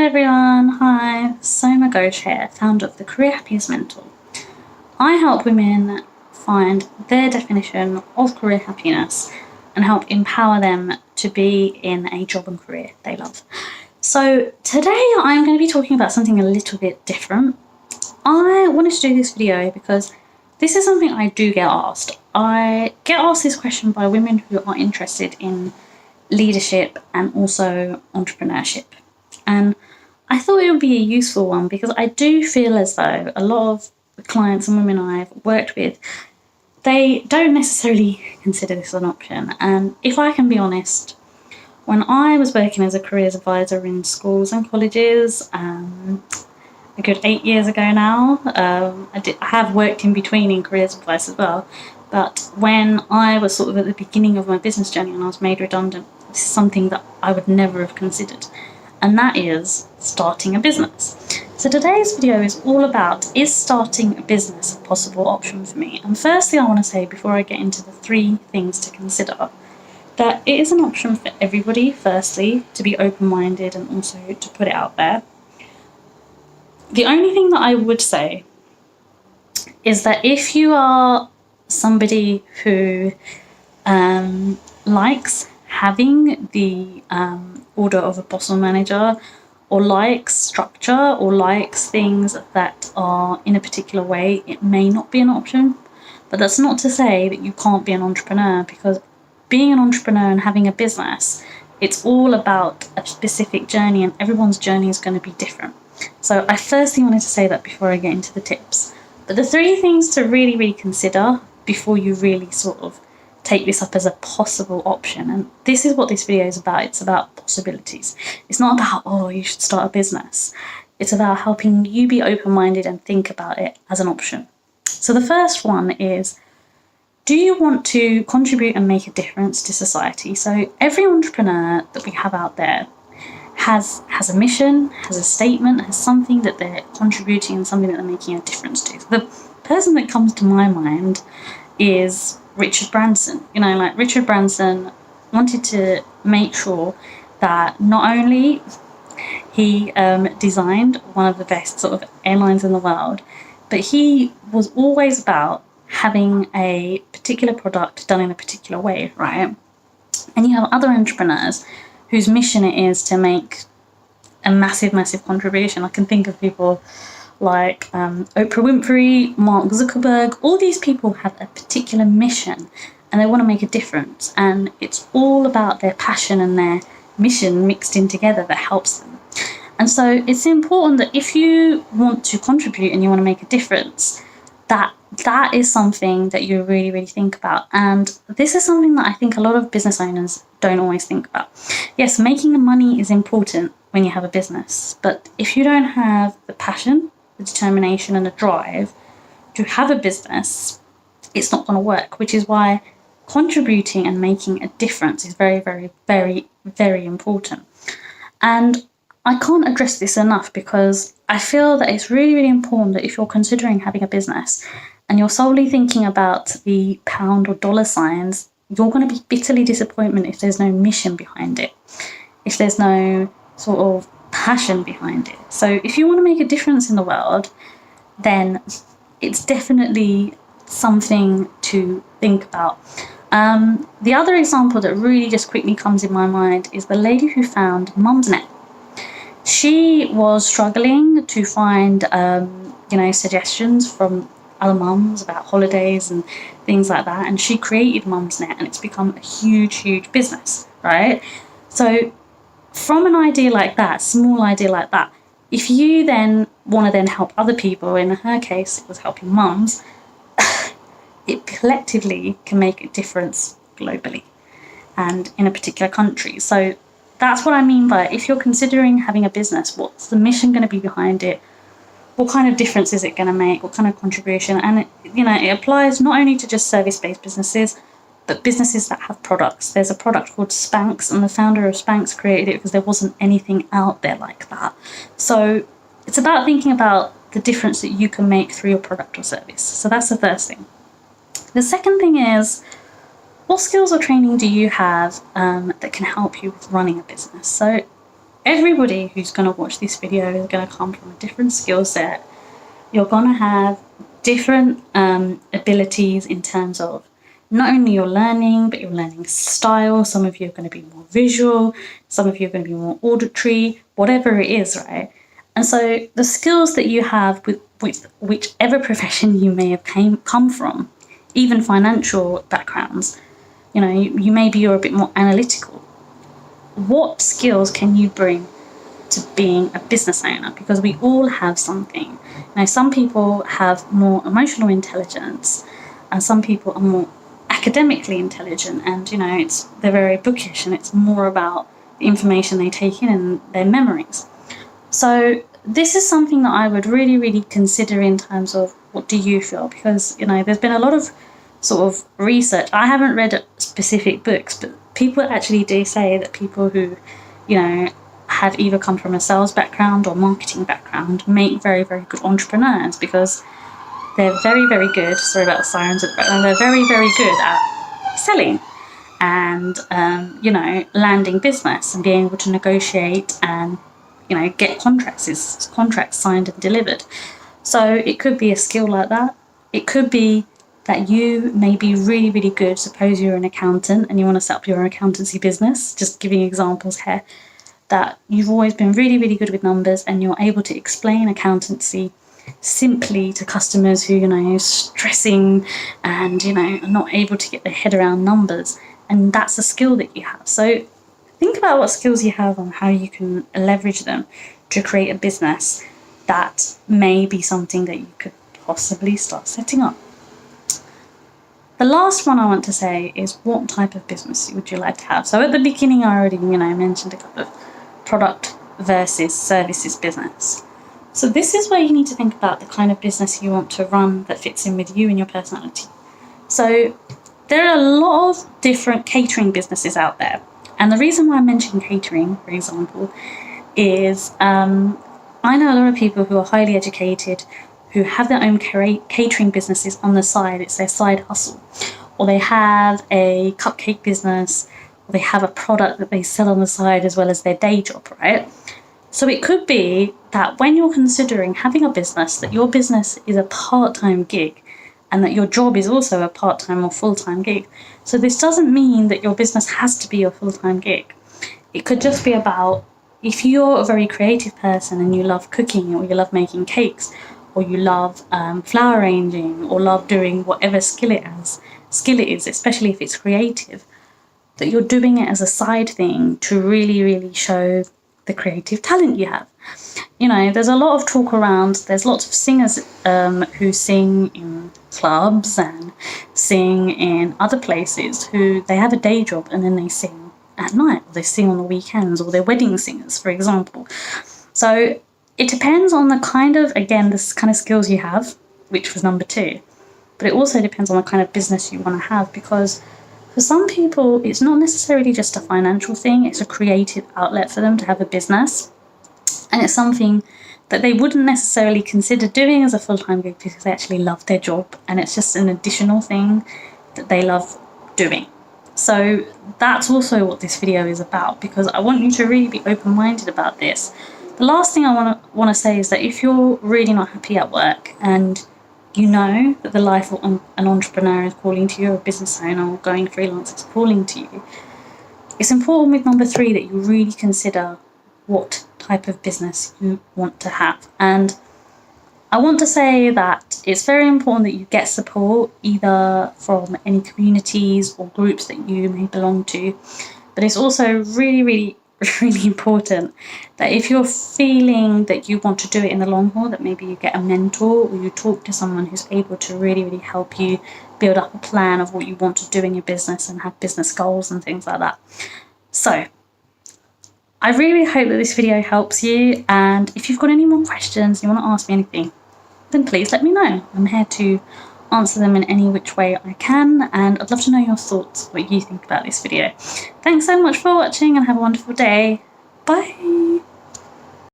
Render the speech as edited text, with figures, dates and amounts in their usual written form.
everyone, hi, Soma Ghosh here, founder of the Career Happiness Mentor. I help women find their definition of career happiness and help empower them to be in a job and career they love. So today I'm going to be talking about something a little bit different. I wanted to do this video because this is something I do get asked. I get asked this question by women who are interested in leadership and also entrepreneurship. And I thought it would be a useful one because I do feel as though a lot of the clients and women I've worked with, they don't necessarily consider this an option. And if I can be honest, when I was working as a careers advisor in schools and colleges, a good 8 years ago now, I have worked in between in careers advice as well. But when I was sort of at the beginning of my business journey and I was made redundant, this is something that I would never have considered. And that is starting a business. So today's video is all about, is starting a business a possible option for me? And firstly, I want to say, before I get into the 3 things to consider, that it is an option for everybody, firstly, to be open-minded and also to put it out there. The only thing that I would say is that if you are somebody who likes having the order of a boss or manager, or likes structure, or likes things that are in a particular way, it may not be an option. But that's not to say that you can't be an entrepreneur, because being an entrepreneur and having a business, it's all about a specific journey, and everyone's journey is going to be different. So I firstly wanted to say that before I get into the tips. But the 3 things to really consider before you really sort of take this up as a possible option, and this is what this video is about. It's about possibilities. It's not about, oh, you should start a business. It's about helping you be open-minded and think about it as an option. So the first one is, do you want to contribute and make a difference to society? So every entrepreneur that we have out there has a mission, has a statement, has something that they're contributing and something that they're making a difference to. So the person that comes to my mind is Richard Branson. You know, like Richard Branson wanted to make sure that not only he designed one of the best sort of airlines in the world, but he was always about having a particular product done in a particular way, right? And you have other entrepreneurs whose mission it is to make a massive contribution. I can think of people like Oprah Winfrey, Mark Zuckerberg. All these people have a particular mission and they want to make a difference, and it's all about their passion and their mission mixed in together that helps them. And so it's important that if you want to contribute and you want to make a difference, that is something that you really think about. And this is something that I think a lot of business owners don't always think about. Yes, making the money is important when you have a business, but if you don't have the passion, the determination and the drive to have a business, it's not going to work, which is why contributing and making a difference is very important. And I can't address this enough, because I feel that it's really important that if you're considering having a business and you're solely thinking about the pound or dollar signs, you're going to be bitterly disappointed if there's no mission behind it, if there's no sort of passion behind it. So if you want to make a difference in the world, then it's definitely something to think about. The other example that really just quickly comes in my mind is the lady who found Mumsnet. She was struggling to find suggestions from other mums about holidays and things like that, and she created Mumsnet, and it's become a huge business, right? So from an idea like that, small idea like that, if you then want to then help other people, in her case it was helping mums, it collectively can make a difference globally and in a particular country. So that's what I mean by, if you're considering having a business, what's the mission going to be behind it? What kind of difference is it going to make? What kind of contribution? And it applies not only to just service-based businesses, but businesses that have products. There's a product called Spanx, and the founder of Spanx created it because there wasn't anything out there like that. So it's about thinking about the difference that you can make through your product or service. So that's the first thing. The second thing is, what skills or training do you have that can help you with running a business? So everybody who's going to watch this video is going to come from a different skill set. You're going to have different abilities in terms of not only your learning, but your learning style. Some of you are going to be more visual, some of you are going to be more auditory, whatever it is, right? And so the skills that you have with whichever profession you may have come from, even financial backgrounds, you know, you're a bit more analytical. What skills can you bring to being a business owner? Because we all have something. Now, some people have more emotional intelligence, and some people are more academically intelligent, and, you know, they're very bookish, and it's more about the information they take in and their memories. So this is something that I would really, really consider in terms of what do you feel? Because, you know, there's been a lot of sort of research. I haven't read specific books, but people actually do say that people who, you know, have either come from a sales background or marketing background make very, very good entrepreneurs, because they're very, very good. Sorry about the sirens at the background. They're very, very good at selling and, you know, landing business and being able to negotiate and, you know, get contracts signed and delivered. So it could be a skill like that. It could be that you may be really, really good. Suppose you're an accountant and you want to set up your own accountancy business, just giving examples here, that you've always been really, really good with numbers and you're able to explain accountancy simply to customers who, you know, are stressing and, you know, are not able to get their head around numbers. And that's a skill that you have. So think about what skills you have and how you can leverage them to create a business that may be something that you could possibly start setting up. The last one I want to say is, what type of business would you like to have? So at the beginning, I already, you know, mentioned a couple of product versus services business. So this is where you need to think about the kind of business you want to run that fits in with you and your personality. So there are a lot of different catering businesses out there. And the reason why I mention catering, for example, is I know a lot of people who are highly educated, who have their own catering businesses on the side. It's their side hustle. Or they have a cupcake business, or they have a product that they sell on the side as well as their day job, right? So it could be that when you're considering having a business, that your business is a part-time gig and that your job is also a part-time or full-time gig. So this doesn't mean that your business has to be your full-time gig. It could just be about, if you're a very creative person and you love cooking, or you love making cakes, or you love flower arranging, or love doing whatever skill it is, especially if it's creative, that you're doing it as a side thing to really, really show the creative talent you have. You know, there's a lot of talk around, there's lots of singers who sing in clubs and sing in other places, who they have a day job and then they sing at night, or they sing on the weekends, or they're wedding singers, for example. So it depends on the kind of, again, this kind of skills you have, which was number 2, but it also depends on the kind of business you want to have, because for some people, it's not necessarily just a financial thing, it's a creative outlet for them to have a business. And it's something that they wouldn't necessarily consider doing as a full-time gig because they actually love their job, and it's just an additional thing that they love doing. So that's also what this video is about, because I want you to really be open-minded about this. The last thing I want to say is that if you're really not happy at work and you know that the life of an entrepreneur is calling to you, or a business owner or going freelance is calling to you, it's important with number 3 that you really consider what type of business you want to have. And I want to say that it's very important that you get support, either from any communities or groups that you may belong to. But it's also really, really, really important that if you're feeling that you want to do it in the long haul, that maybe you get a mentor, or you talk to someone who's able to really, really help you build up a plan of what you want to do in your business and have business goals and things like that. So I really hope that this video helps you, and if you've got any more questions, you want to ask me anything, then please let me know. I'm here to answer them in any which way I can, and I'd love to know your thoughts, what you think about this video. Thanks so much for watching, and have a wonderful day. Bye!